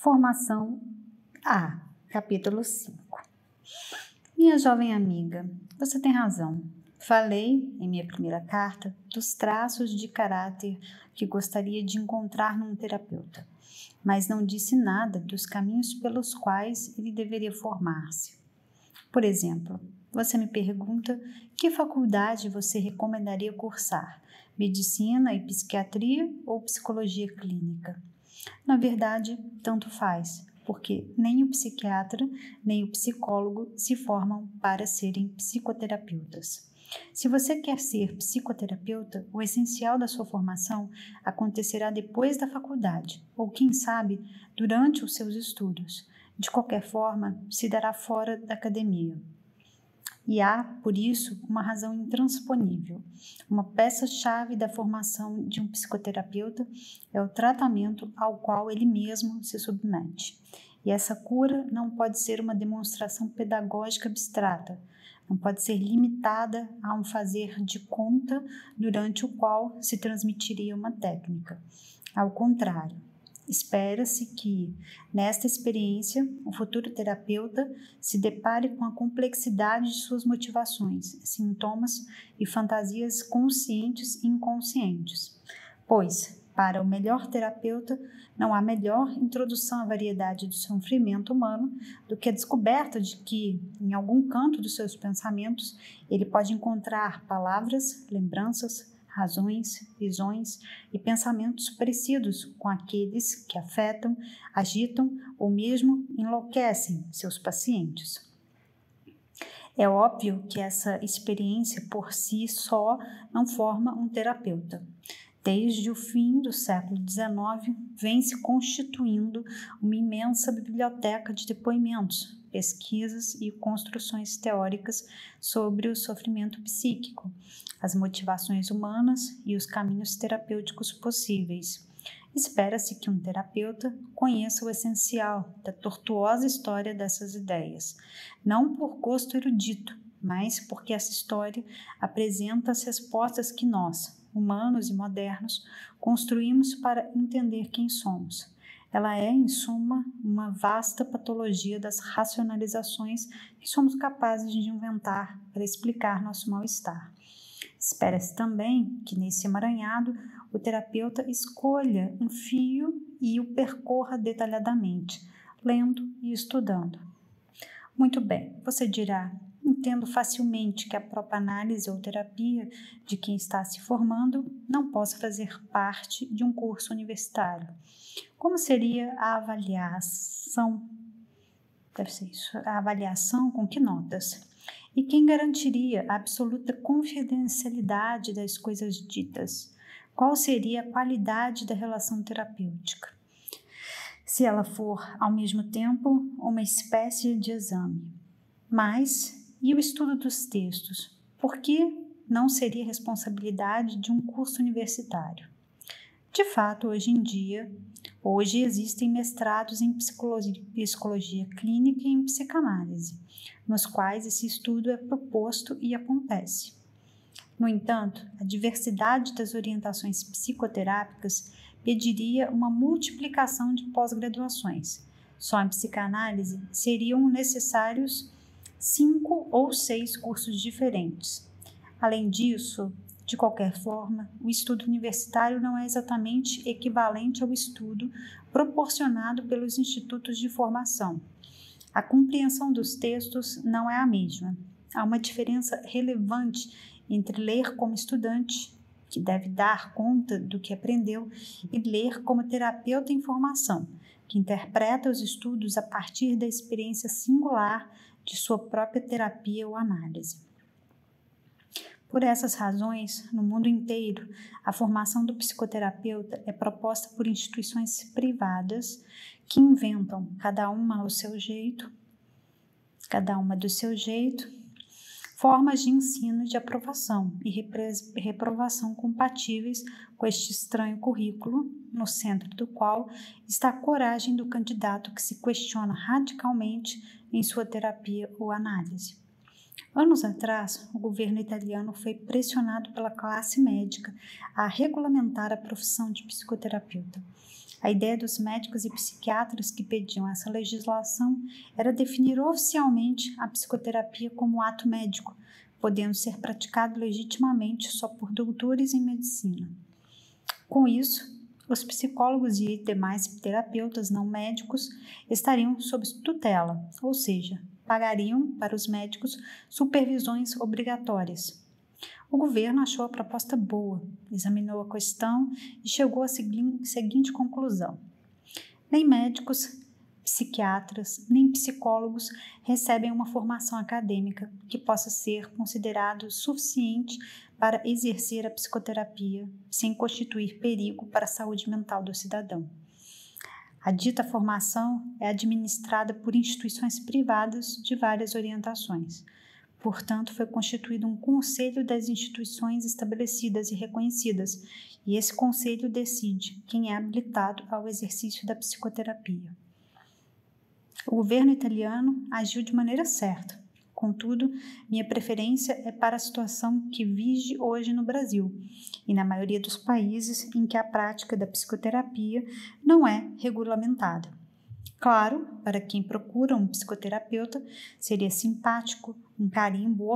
Formação A, capítulo 5. Minha jovem amiga, você tem razão. Falei, em minha primeira carta, dos traços de caráter que gostaria de encontrar num terapeuta, mas não disse nada dos caminhos pelos quais ele deveria formar-se. Por exemplo, você me pergunta que faculdade você recomendaria cursar, medicina e psiquiatria ou psicologia clínica? Na verdade, tanto faz, porque nem o psiquiatra nem o psicólogo se formam para serem psicoterapeutas. Se você quer ser psicoterapeuta, o essencial da sua formação acontecerá depois da faculdade, ou quem sabe, durante os seus estudos. De qualquer forma, se dará fora da academia. E há, por isso, uma razão intransponível. Uma peça-chave da formação de um psicoterapeuta é o tratamento ao qual ele mesmo se submete. E essa cura não pode ser uma demonstração pedagógica abstrata, não pode ser limitada a um fazer de conta durante o qual se transmitiria uma técnica. Ao contrário, espera-se que, nesta experiência, o futuro terapeuta se depare com a complexidade de suas motivações, sintomas e fantasias conscientes e inconscientes. Pois, para o melhor terapeuta, não há melhor introdução à variedade do sofrimento humano do que a descoberta de que, em algum canto dos seus pensamentos, ele pode encontrar palavras, lembranças, razões, visões e pensamentos parecidos com aqueles que afetam, agitam ou mesmo enlouquecem seus pacientes. É óbvio que essa experiência por si só não forma um terapeuta. Desde o fim do século XIX, vem se constituindo uma imensa biblioteca de depoimentos, pesquisas e construções teóricas sobre o sofrimento psíquico, as motivações humanas e os caminhos terapêuticos possíveis. Espera-se que um terapeuta conheça o essencial da tortuosa história dessas ideias, não por gosto erudito, mas porque essa história apresenta as respostas que nós, humanos e modernos, construímos para entender quem somos. Ela é, em suma, uma vasta patologia das racionalizações que somos capazes de inventar para explicar nosso mal-estar. Espera-se também que, nesse emaranhado, o terapeuta escolha um fio e o percorra detalhadamente, lendo e estudando. Muito bem, você dirá: entendo facilmente que a própria análise ou terapia de quem está se formando não possa fazer parte de um curso universitário. Como seria a avaliação? Deve ser isso. A avaliação com que notas? E quem garantiria a absoluta confidencialidade das coisas ditas? Qual seria a qualidade da relação terapêutica? Se ela for, ao mesmo tempo, uma espécie de exame. Mas, e o estudo dos textos? Por que não seria responsabilidade de um curso universitário? De fato, hoje existem mestrados em psicologia clínica e em psicanálise, nos quais esse estudo é proposto e acontece. No entanto, a diversidade das orientações psicoterápicas pediria uma multiplicação de pós-graduações. Só em psicanálise seriam necessários 5 ou 6 cursos diferentes. Além disso, de qualquer forma, o estudo universitário não é exatamente equivalente ao estudo proporcionado pelos institutos de formação. A compreensão dos textos não é a mesma. Há uma diferença relevante entre ler como estudante, que deve dar conta do que aprendeu, e ler como terapeuta em formação, que interpreta os estudos a partir da experiência singular de sua própria terapia ou análise. Por essas razões, no mundo inteiro, a formação do psicoterapeuta é proposta por instituições privadas que inventam, cada uma do seu jeito, formas de ensino de aprovação e reprovação compatíveis com este estranho currículo, no centro do qual está a coragem do candidato que se questiona radicalmente em sua terapia ou análise. Anos atrás, o governo italiano foi pressionado pela classe médica a regulamentar a profissão de psicoterapeuta. A ideia dos médicos e psiquiatras que pediam essa legislação era definir oficialmente a psicoterapia como ato médico, podendo ser praticado legitimamente só por doutores em medicina. Com isso, os psicólogos e demais terapeutas não médicos estariam sob tutela, ou seja, pagariam para os médicos supervisões obrigatórias. O governo achou a proposta boa, examinou a questão e chegou à seguinte conclusão: nem médicos, psiquiatras, nem psicólogos recebem uma formação acadêmica que possa ser considerado suficiente para exercer a psicoterapia sem constituir perigo para a saúde mental do cidadão. A dita formação é administrada por instituições privadas de várias orientações. Portanto, foi constituído um conselho das instituições estabelecidas e reconhecidas, e esse conselho decide quem é habilitado ao exercício da psicoterapia. O governo italiano agiu de maneira certa. Contudo, minha preferência é para a situação que vige hoje no Brasil e na maioria dos países em que a prática da psicoterapia não é regulamentada. Claro, para quem procura um psicoterapeuta, seria simpático que um carimbo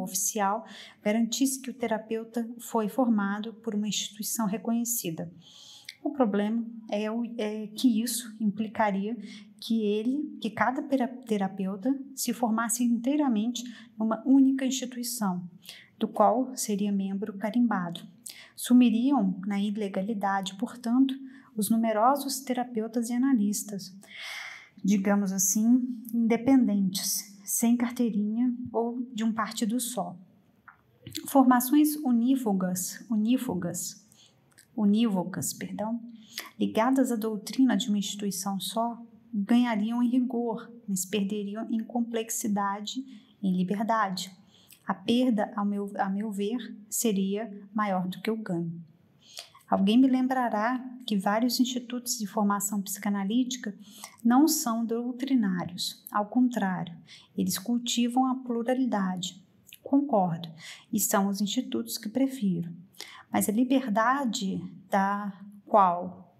oficial garantisse que o terapeuta foi formado por uma instituição reconhecida. O problema é que isso implicaria que cada terapeuta se formasse inteiramente numa única instituição, do qual seria membro carimbado. Sumiriam na ilegalidade, portanto, os numerosos terapeutas e analistas, digamos assim, independentes, sem carteirinha ou de um partido só. Formações unívocas, ligadas à doutrina de uma instituição só, ganhariam em rigor, mas perderiam em complexidade e em liberdade. A perda, a meu ver, seria maior do que o ganho. Alguém me lembrará que vários institutos de formação psicanalítica não são doutrinários, ao contrário, eles cultivam a pluralidade. Concordo, e são os institutos que prefiro. Mas a liberdade da qual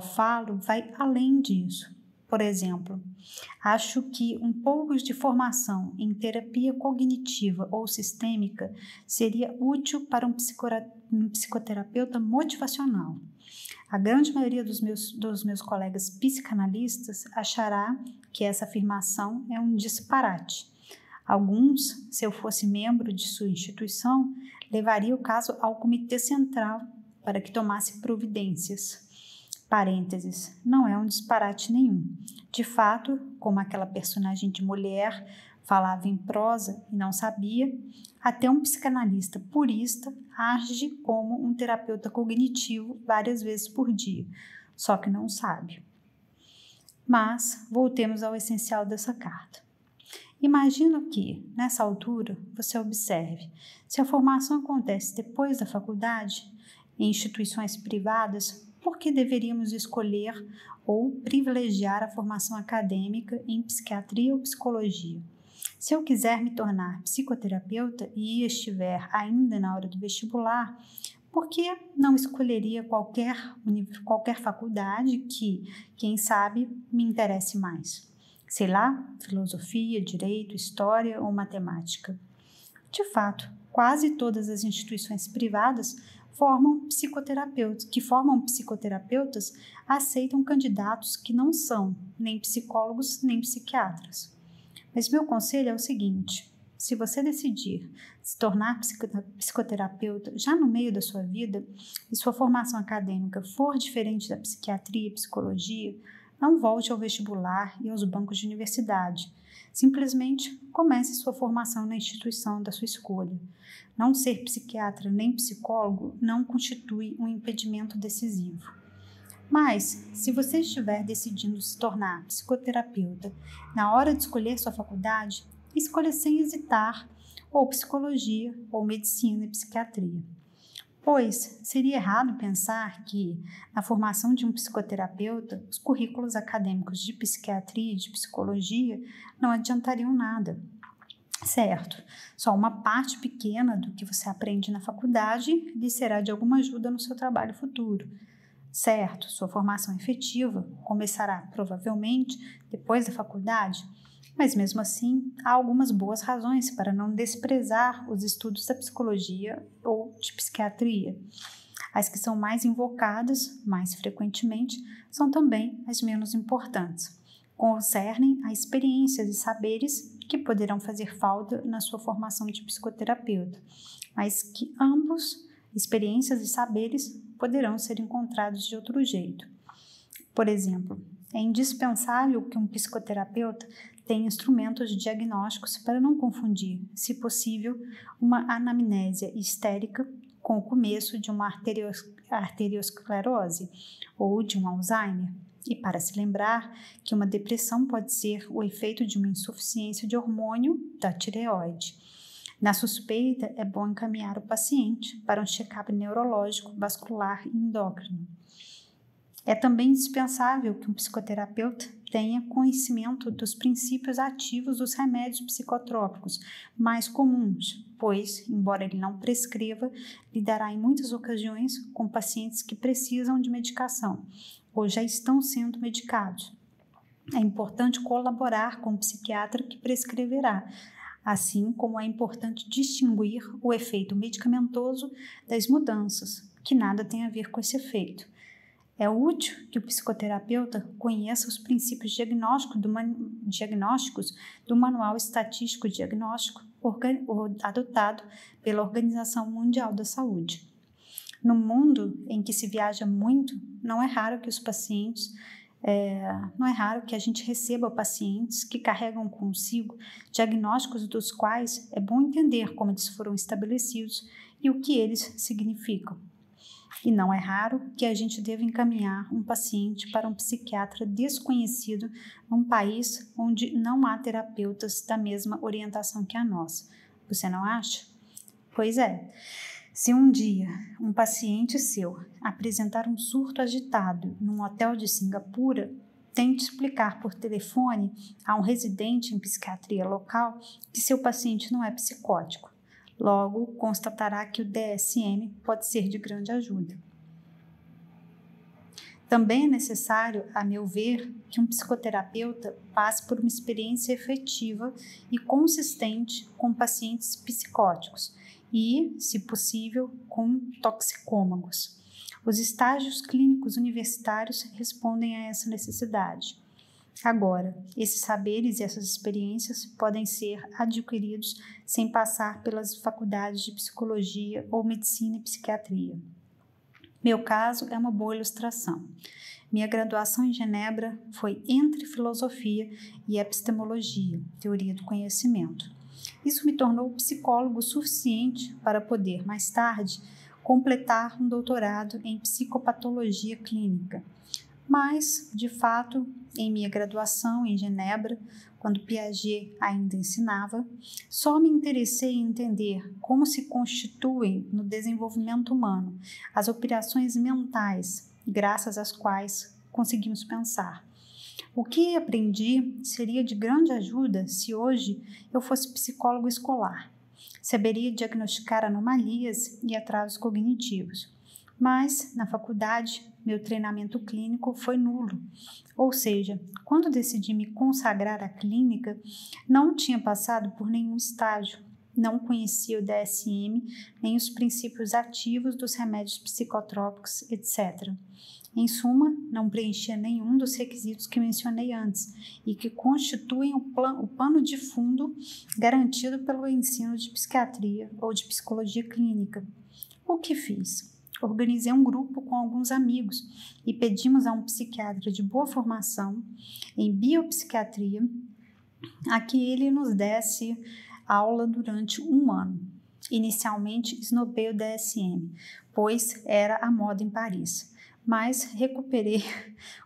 falo vai além disso. Por exemplo, acho que um pouco de formação em terapia cognitiva ou sistêmica seria útil para um psicoterapeuta motivacional. A grande maioria dos meus colegas psicanalistas achará que essa afirmação é um disparate. Alguns, se eu fosse membro de sua instituição, levaria o caso ao Comitê Central para que tomasse providências. Parênteses, não é um disparate nenhum. De fato, como aquela personagem de mulher falava em prosa e não sabia, até um psicanalista purista age como um terapeuta cognitivo várias vezes por dia, só que não sabe. Mas voltemos ao essencial dessa carta. Imagino que, nessa altura, você observe, se a formação acontece depois da faculdade, em instituições privadas, por que deveríamos escolher ou privilegiar a formação acadêmica em psiquiatria ou psicologia? Se eu quiser me tornar psicoterapeuta e estiver ainda na hora do vestibular, por que não escolheria qualquer faculdade que, quem sabe, me interesse mais? Sei lá, filosofia, direito, história ou matemática. De fato, quase todas as instituições privadas que formam psicoterapeutas aceitam candidatos que não são nem psicólogos nem psiquiatras. Mas meu conselho é o seguinte: se você decidir se tornar psicoterapeuta já no meio da sua vida e sua formação acadêmica for diferente da psiquiatria e psicologia, não volte ao vestibular e aos bancos de universidade. Simplesmente comece sua formação na instituição da sua escolha. Não ser psiquiatra nem psicólogo não constitui um impedimento decisivo. Mas, se você estiver decidindo se tornar psicoterapeuta, na hora de escolher sua faculdade, escolha sem hesitar ou psicologia, ou medicina e psiquiatria. Pois seria errado pensar que, na formação de um psicoterapeuta, os currículos acadêmicos de psiquiatria e de psicologia não adiantariam nada. Certo, só uma parte pequena do que você aprende na faculdade lhe será de alguma ajuda no seu trabalho futuro. Certo, sua formação efetiva começará provavelmente depois da faculdade, mas mesmo assim há algumas boas razões para não desprezar os estudos da psicologia ou de psiquiatria. As que são mais invocadas, mais frequentemente, são também as menos importantes. Concernem a experiências e saberes que poderão fazer falta na sua formação de psicoterapeuta, mas que ambos, experiências e saberes, poderão ser encontrados de outro jeito. Por exemplo, é indispensável que um psicoterapeuta tenha instrumentos diagnósticos para não confundir, se possível, uma anamnésia histérica com o começo de uma arteriosclerose ou de um Alzheimer, e para se lembrar que uma depressão pode ser o efeito de uma insuficiência de hormônio da tireoide. Na suspeita, é bom encaminhar o paciente para um check-up neurológico, vascular e endócrino. É também indispensável que um psicoterapeuta tenha conhecimento dos princípios ativos dos remédios psicotrópicos mais comuns, pois, embora ele não prescreva, lidará em muitas ocasiões com pacientes que precisam de medicação ou já estão sendo medicados. É importante colaborar com o psiquiatra que prescreverá, assim como é importante distinguir o efeito medicamentoso das mudanças, que nada tem a ver com esse efeito. É útil que o psicoterapeuta conheça os princípios diagnósticos do Manual Estatístico Diagnóstico adotado pela Organização Mundial da Saúde. No mundo em que se viaja muito, não é raro que a gente receba pacientes que carregam consigo diagnósticos dos quais é bom entender como eles foram estabelecidos e o que eles significam. E não é raro que a gente deva encaminhar um paciente para um psiquiatra desconhecido num país onde não há terapeutas da mesma orientação que a nossa. Você não acha? Pois é. Se um dia um paciente seu apresentar um surto agitado num hotel de Singapura, tente explicar por telefone a um residente em psiquiatria local que seu paciente não é psicótico. Logo, constatará que o DSM pode ser de grande ajuda. Também é necessário, a meu ver, que um psicoterapeuta passe por uma experiência efetiva e consistente com pacientes psicóticos e, se possível, com toxicômagos. Os estágios clínicos universitários respondem a essa necessidade. Agora, esses saberes e essas experiências podem ser adquiridos sem passar pelas faculdades de psicologia ou medicina e psiquiatria. Meu caso é uma boa ilustração. Minha graduação em Genebra foi entre filosofia e epistemologia, teoria do conhecimento. Isso me tornou psicólogo suficiente para poder, mais tarde, completar um doutorado em psicopatologia clínica. Mas, de fato, em minha graduação em Genebra, quando Piaget ainda ensinava, só me interessei em entender como se constituem no desenvolvimento humano as operações mentais, graças às quais conseguimos pensar. O que aprendi seria de grande ajuda se hoje eu fosse psicólogo escolar. Saberia diagnosticar anomalias e atrasos cognitivos. Mas, na faculdade, meu treinamento clínico foi nulo. Ou seja, quando decidi me consagrar à clínica, não tinha passado por nenhum estágio. Não conhecia o DSM, nem os princípios ativos dos remédios psicotrópicos, etc. Em suma, não preenchia nenhum dos requisitos que mencionei antes e que constituem o pano de fundo garantido pelo ensino de psiquiatria ou de psicologia clínica. O que fiz? Organizei um grupo com alguns amigos e pedimos a um psiquiatra de boa formação em biopsiquiatria a que ele nos desse aula durante um ano. Inicialmente, esnobei o DSM, pois era a moda em Paris, mas recuperei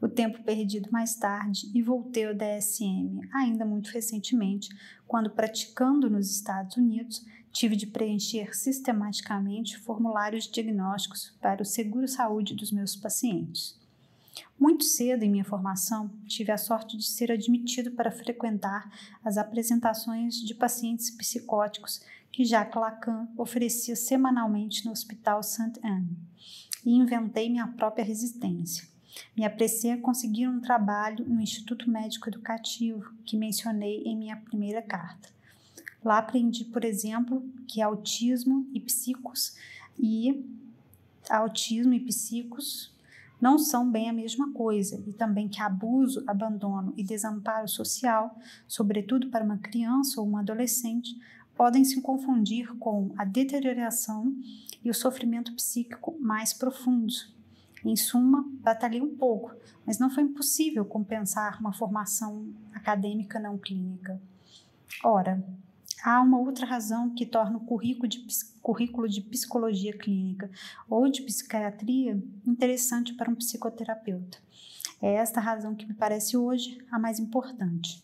o tempo perdido mais tarde e voltei ao DSM, ainda muito recentemente, quando, praticando nos Estados Unidos, tive de preencher sistematicamente formulários diagnósticos para o seguro-saúde dos meus pacientes. Muito cedo em minha formação, tive a sorte de ser admitido para frequentar as apresentações de pacientes psicóticos que Jacques Lacan oferecia semanalmente no Hospital Sainte-Anne, e inventei minha própria resistência. Me apressei a conseguir um trabalho no Instituto Médico Educativo, que mencionei em minha primeira carta. Lá aprendi, por exemplo, que autismo e psicos não são bem a mesma coisa, e também que abuso, abandono e desamparo social, sobretudo para uma criança ou um adolescente, podem se confundir com a deterioração e o sofrimento psíquico mais profundos. Em suma, batalhei um pouco, mas não foi impossível compensar uma formação acadêmica não clínica. Ora, há uma outra razão que torna o currículo de psicologia clínica ou de psiquiatria interessante para um psicoterapeuta. É esta razão que me parece hoje a mais importante.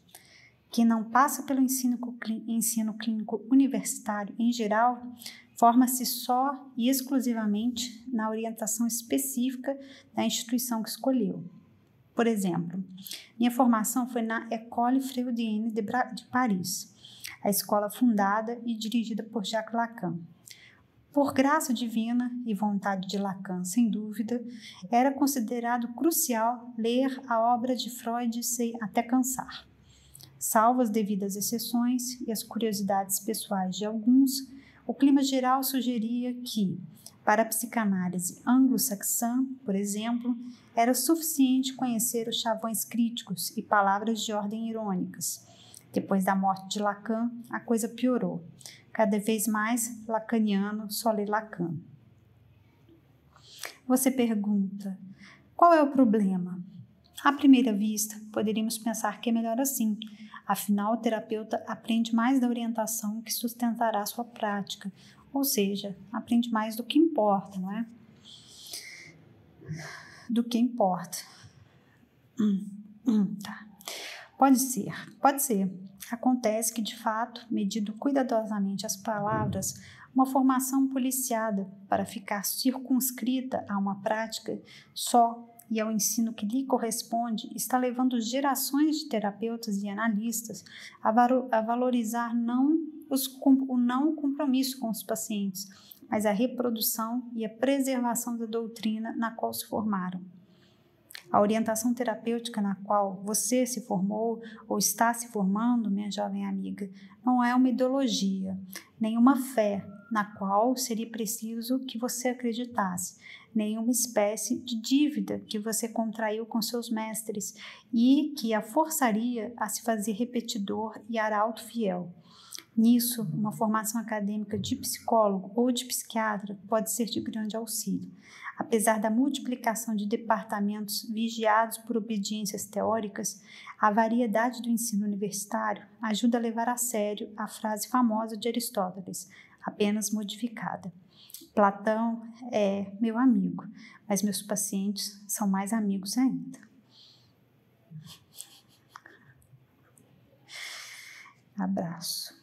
Quem não passa pelo ensino clínico universitário em geral, forma-se só e exclusivamente na orientação específica da instituição que escolheu. Por exemplo, minha formação foi na École Freudienne de Paris, a escola fundada e dirigida por Jacques Lacan. Por graça divina e vontade de Lacan, sem dúvida, era considerado crucial ler a obra de Freud até cansar. Salvo as devidas exceções e as curiosidades pessoais de alguns, o clima geral sugeria que, para a psicanálise anglo-saxã, por exemplo, era suficiente conhecer os chavões críticos e palavras de ordem irônicas. Depois da morte de Lacan, a coisa piorou. Cada vez mais lacaniano só lê Lacan. Você pergunta, qual é o problema? À primeira vista, poderíamos pensar que é melhor assim. Afinal, o terapeuta aprende mais da orientação que sustentará sua prática, ou seja, aprende mais do que importa, não é? Do que importa. Tá. Pode ser. Acontece que, de fato, medindo cuidadosamente as palavras, uma formação policiada para ficar circunscrita a uma prática só e ao ensino que lhe corresponde, está levando gerações de terapeutas e analistas a valorizar o não compromisso com os pacientes, mas a reprodução e a preservação da doutrina na qual se formaram. A orientação terapêutica na qual você se formou ou está se formando, minha jovem amiga, não é uma ideologia, nem uma fé na qual seria preciso que você acreditasse, nem uma espécie de dívida que você contraiu com seus mestres e que a forçaria a se fazer repetidor e arauto fiel. Nisso, uma formação acadêmica de psicólogo ou de psiquiatra pode ser de grande auxílio. Apesar da multiplicação de departamentos vigiados por obediências teóricas, a variedade do ensino universitário ajuda a levar a sério a frase famosa de Aristóteles, apenas modificada. Platão é meu amigo, mas meus pacientes são mais amigos ainda. Abraço.